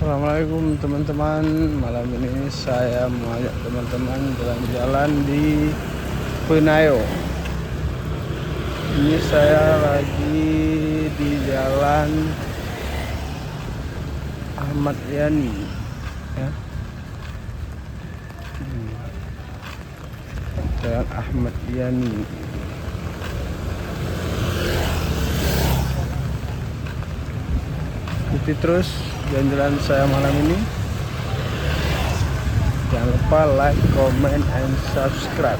Assalamualaikum teman-teman. Malam ini saya mengajak teman-teman jalan-jalan di Penayo. Ini saya lagi di Jalan Ahmad Yani, ya. Jalan Ahmad Yani. Ikuti terus jalan-jalan saya malam ini. Jangan lupa like, comment, and subscribe.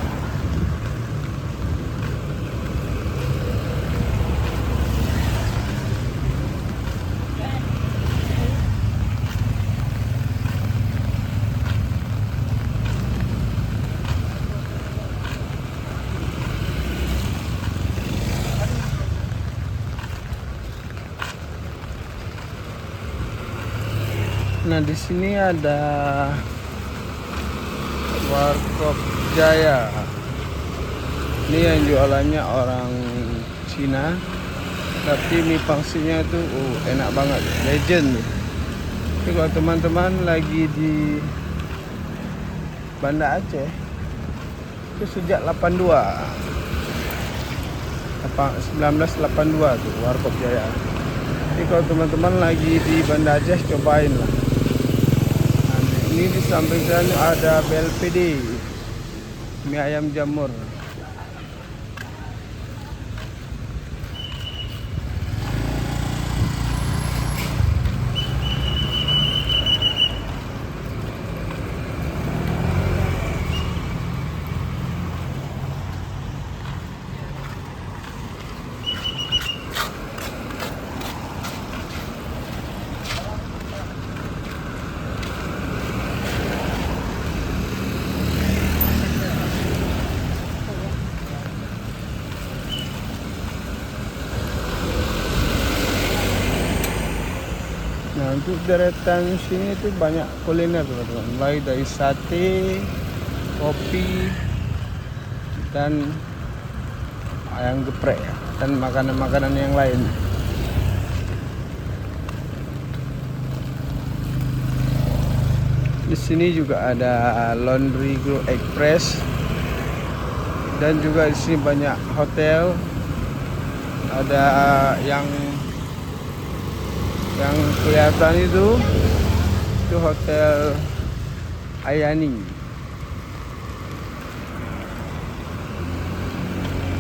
Nah, di sini ada Warkop Jaya. Ini yang jualannya orang Cina, tapi mie pangsinya tuh enak banget, legend. Tapi kalau teman-teman lagi di Banda Aceh, itu sejak 1982 tuh Warkop Jaya. Jadi kalau teman-teman lagi di Banda Aceh, cobain lah. Ini di samping sana ada BLPD, mie ayam jamur. Nah, untuk deretan sini itu banyak kuliner teman-teman, mulai dari sate, kopi, dan ayam geprek, ya, dan makanan-makanan yang lain. Di sini juga ada Laundry Group Express, dan juga di sini banyak hotel. Ada yang kelihatan itu Hotel Ayani.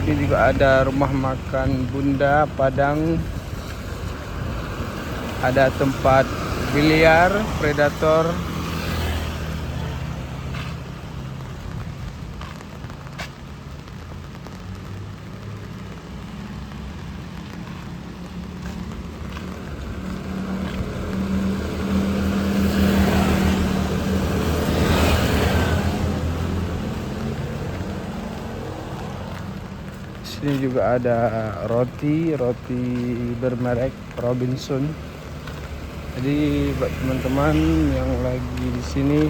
Ini juga ada rumah makan Bunda Padang, ada tempat biliar Predator. Sini juga ada roti bermerek Robinson. Jadi buat teman-teman yang lagi di sini,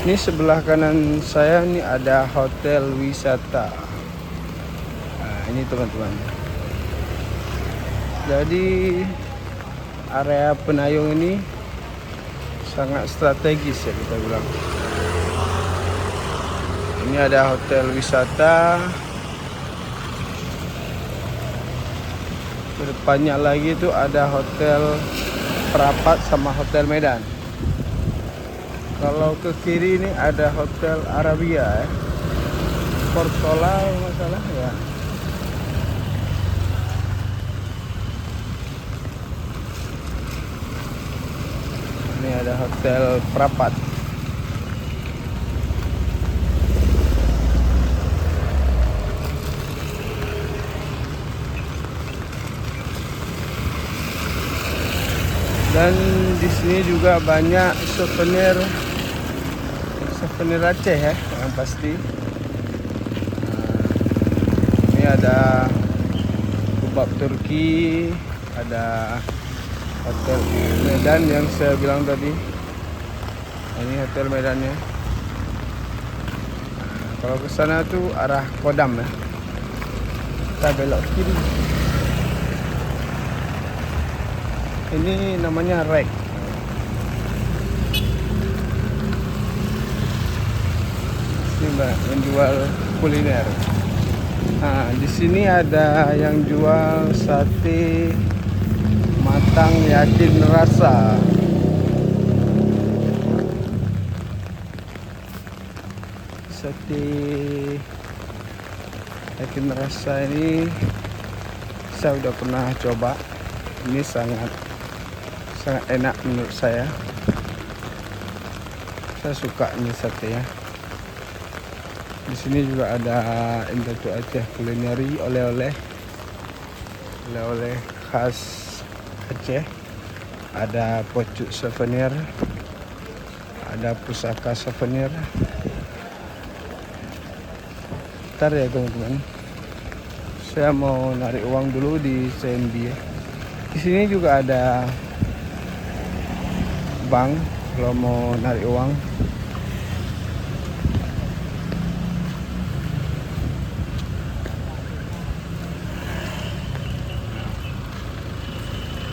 ini sebelah kanan saya ini ada hotel wisata. Nah, ini teman-teman. Jadi area Penayung ini sangat strategis, ya kita bilang. Ini ada hotel wisata. Kedepannya lagi itu ada hotel Perapat sama hotel Medan. Kalau ke kiri ini ada Hotel Arabia, ya. Portola masalah ya. Ini ada Hotel Perapat. Dan di sini juga banyak souvenir Aceh, ya, yang pasti. Ini ada kebab Turki, ada Hotel Medan yang saya bilang tadi. Ini hotel Medannya. Nah, kalau ke sana tuh arah Kodam ya. Kita belok kiri. Ini namanya Rek. Ini Mbak menjual kuliner. Nah, di sini ada yang jual sate matang yakin rasa. Sate yakin rasa ini saya udah pernah coba. Ini sangat enak menurut saya. Saya suka ini sate ya. Di sini juga ada Indatu Aceh Kulineri, oleh-oleh khas Aceh. Ada pocuk souvenir, ada pusaka souvenir. Bentar ya teman-teman, saya mau narik uang dulu di CMB ya. Di sini juga ada bank kalau mau narik uang.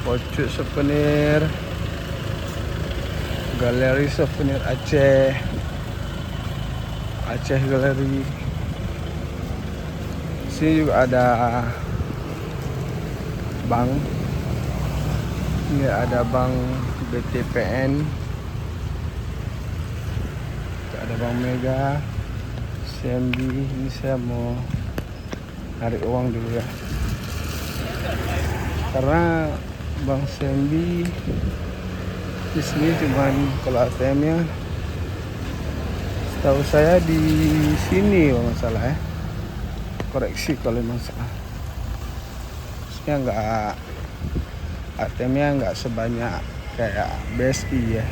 Pocuk souvenir, galeri souvenir Aceh Galeri. Di sini juga ada bank. Ini ada bank BTPN, ada bank Mega, CMB. Ini saya mau narik uang dulu ya, karena Bank CMB di sini cuman kalau ATM-nya setahu saya di sini kalau nggak salah ya. Koreksi kalau memang salah. Maksudnya nggak, ATM-nya nggak sebanyak kayak BSI ya.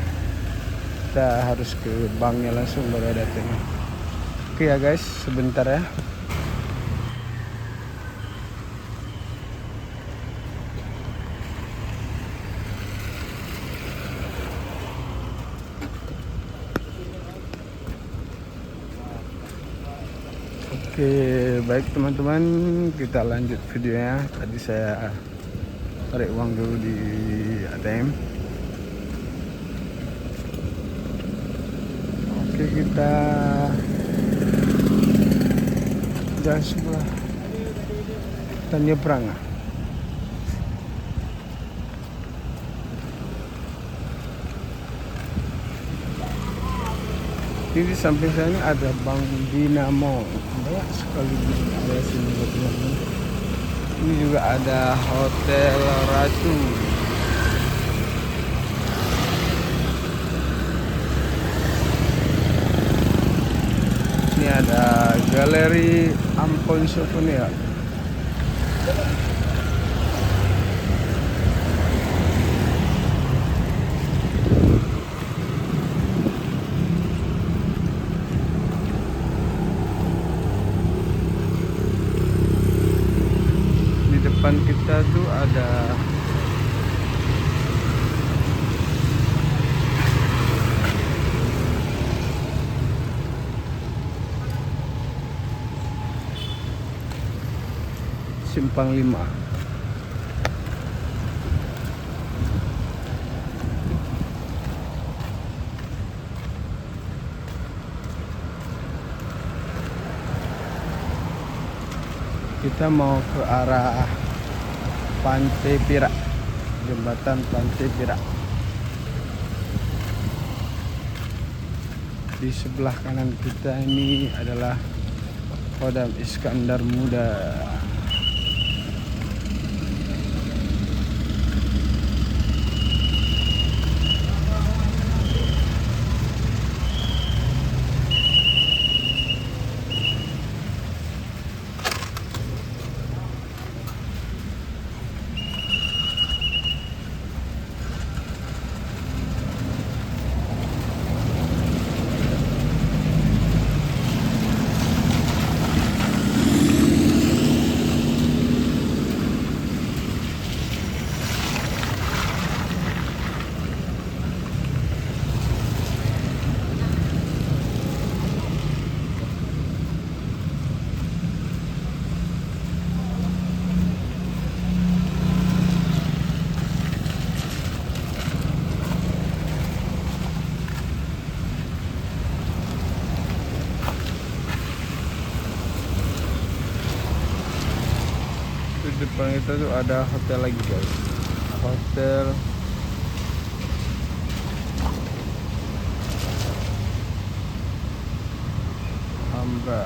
Kita harus ke banknya langsung baru ada ATM. Oke ya guys, sebentar ya. Oke, baik teman-teman, kita lanjut videonya. Tadi saya tarik uang dulu di ATM. Oke, kita jalan sebelah dan nyebrang. Ini di samping saya ini ada Bank Dinamo. Banyak sekali di sini teman-teman. Ini juga ada Hotel Ratu. Ini ada Galeri Ampon Souvenir. Depan kita tuh ada Simpang 5. Kita mau ke arah Pantai Pirak, jembatan Pantai Pirak. Di sebelah kanan kita ini adalah Kodam Iskandar Muda. depan kita tuh ada hotel lagi guys, hotel Ambra.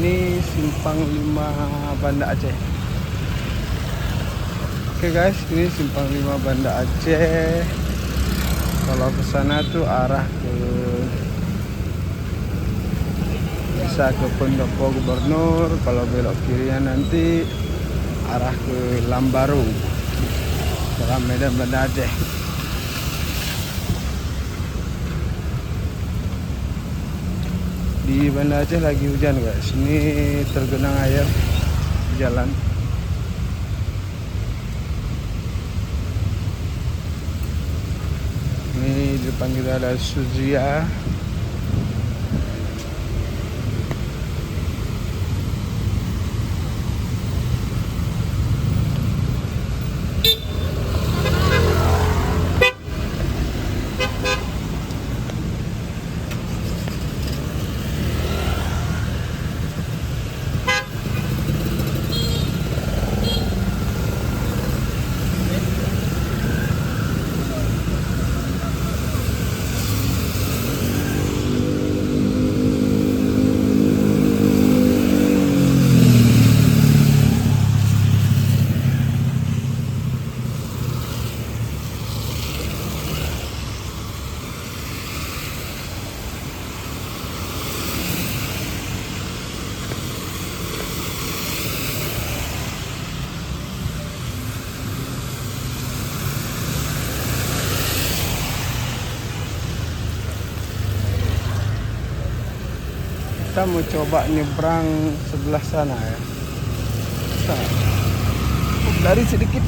Ini Simpang 5 Banda Aceh. Oke guys, ini Simpang 5 Banda Aceh. Kalau ke sana tuh arah ke bisa ke Pendopo Gubernur. Kalau belok kirinya nanti arah ke Lambaru, dalam Medan Banda Aceh. Di Banda Aceh lagi hujan guys. Ini tergenang air jalan. Ini di depan kita ada Suzia. Kita mau coba nyebrang sebelah sana ya. Dari sedikit.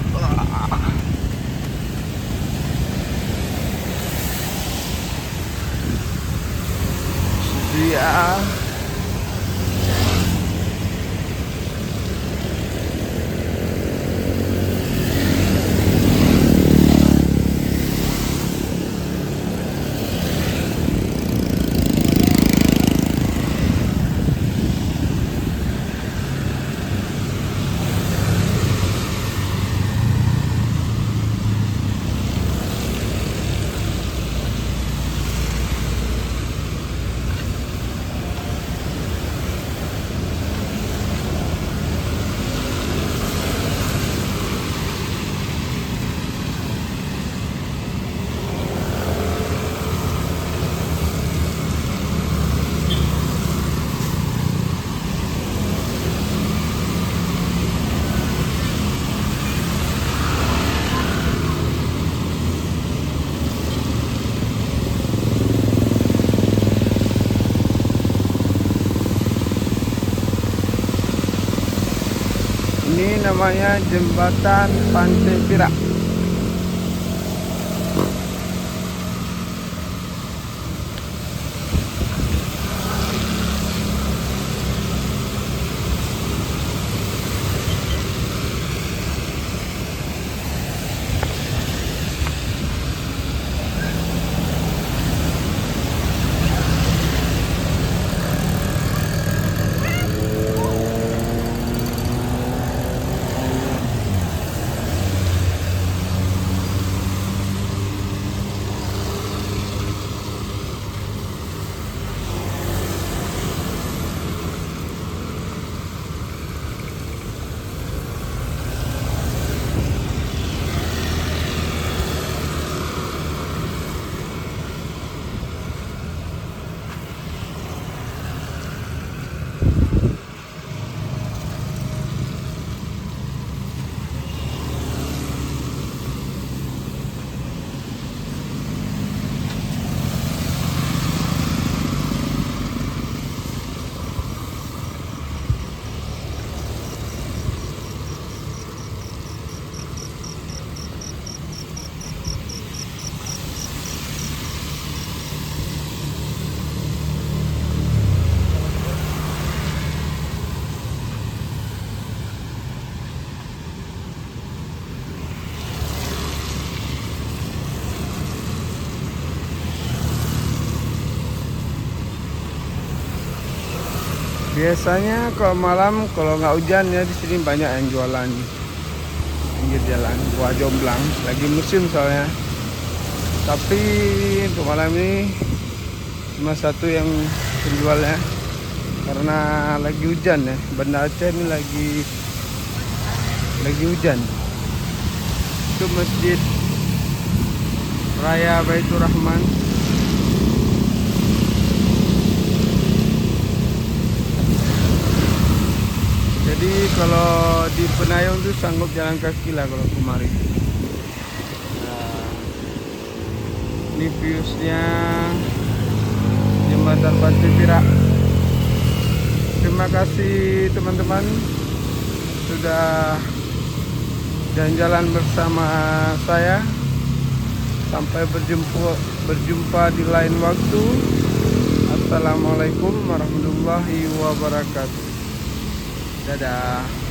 Dia ini namanya jembatan Pantai Pirak. Biasanya kalau malam kalau nggak hujan ya di sini banyak yang jualan pinggir jalan buah jomblang. Lagi musim soalnya. Tapi untuk malam ini cuma satu yang penjualnya karena lagi hujan ya. Banda Aceh ini lagi hujan. Itu Masjid Raya Baitur Rahman. Jadi kalau di Penayung itu sanggup jalan kaki lah kalau kemarin. Nah, ini viewsnya Jembatan Pantai Pirak. Terima kasih teman-teman sudah jalan-jalan bersama saya. Sampai berjumpa di lain waktu. Assalamualaikum warahmatullahi wabarakatuh. Dadah.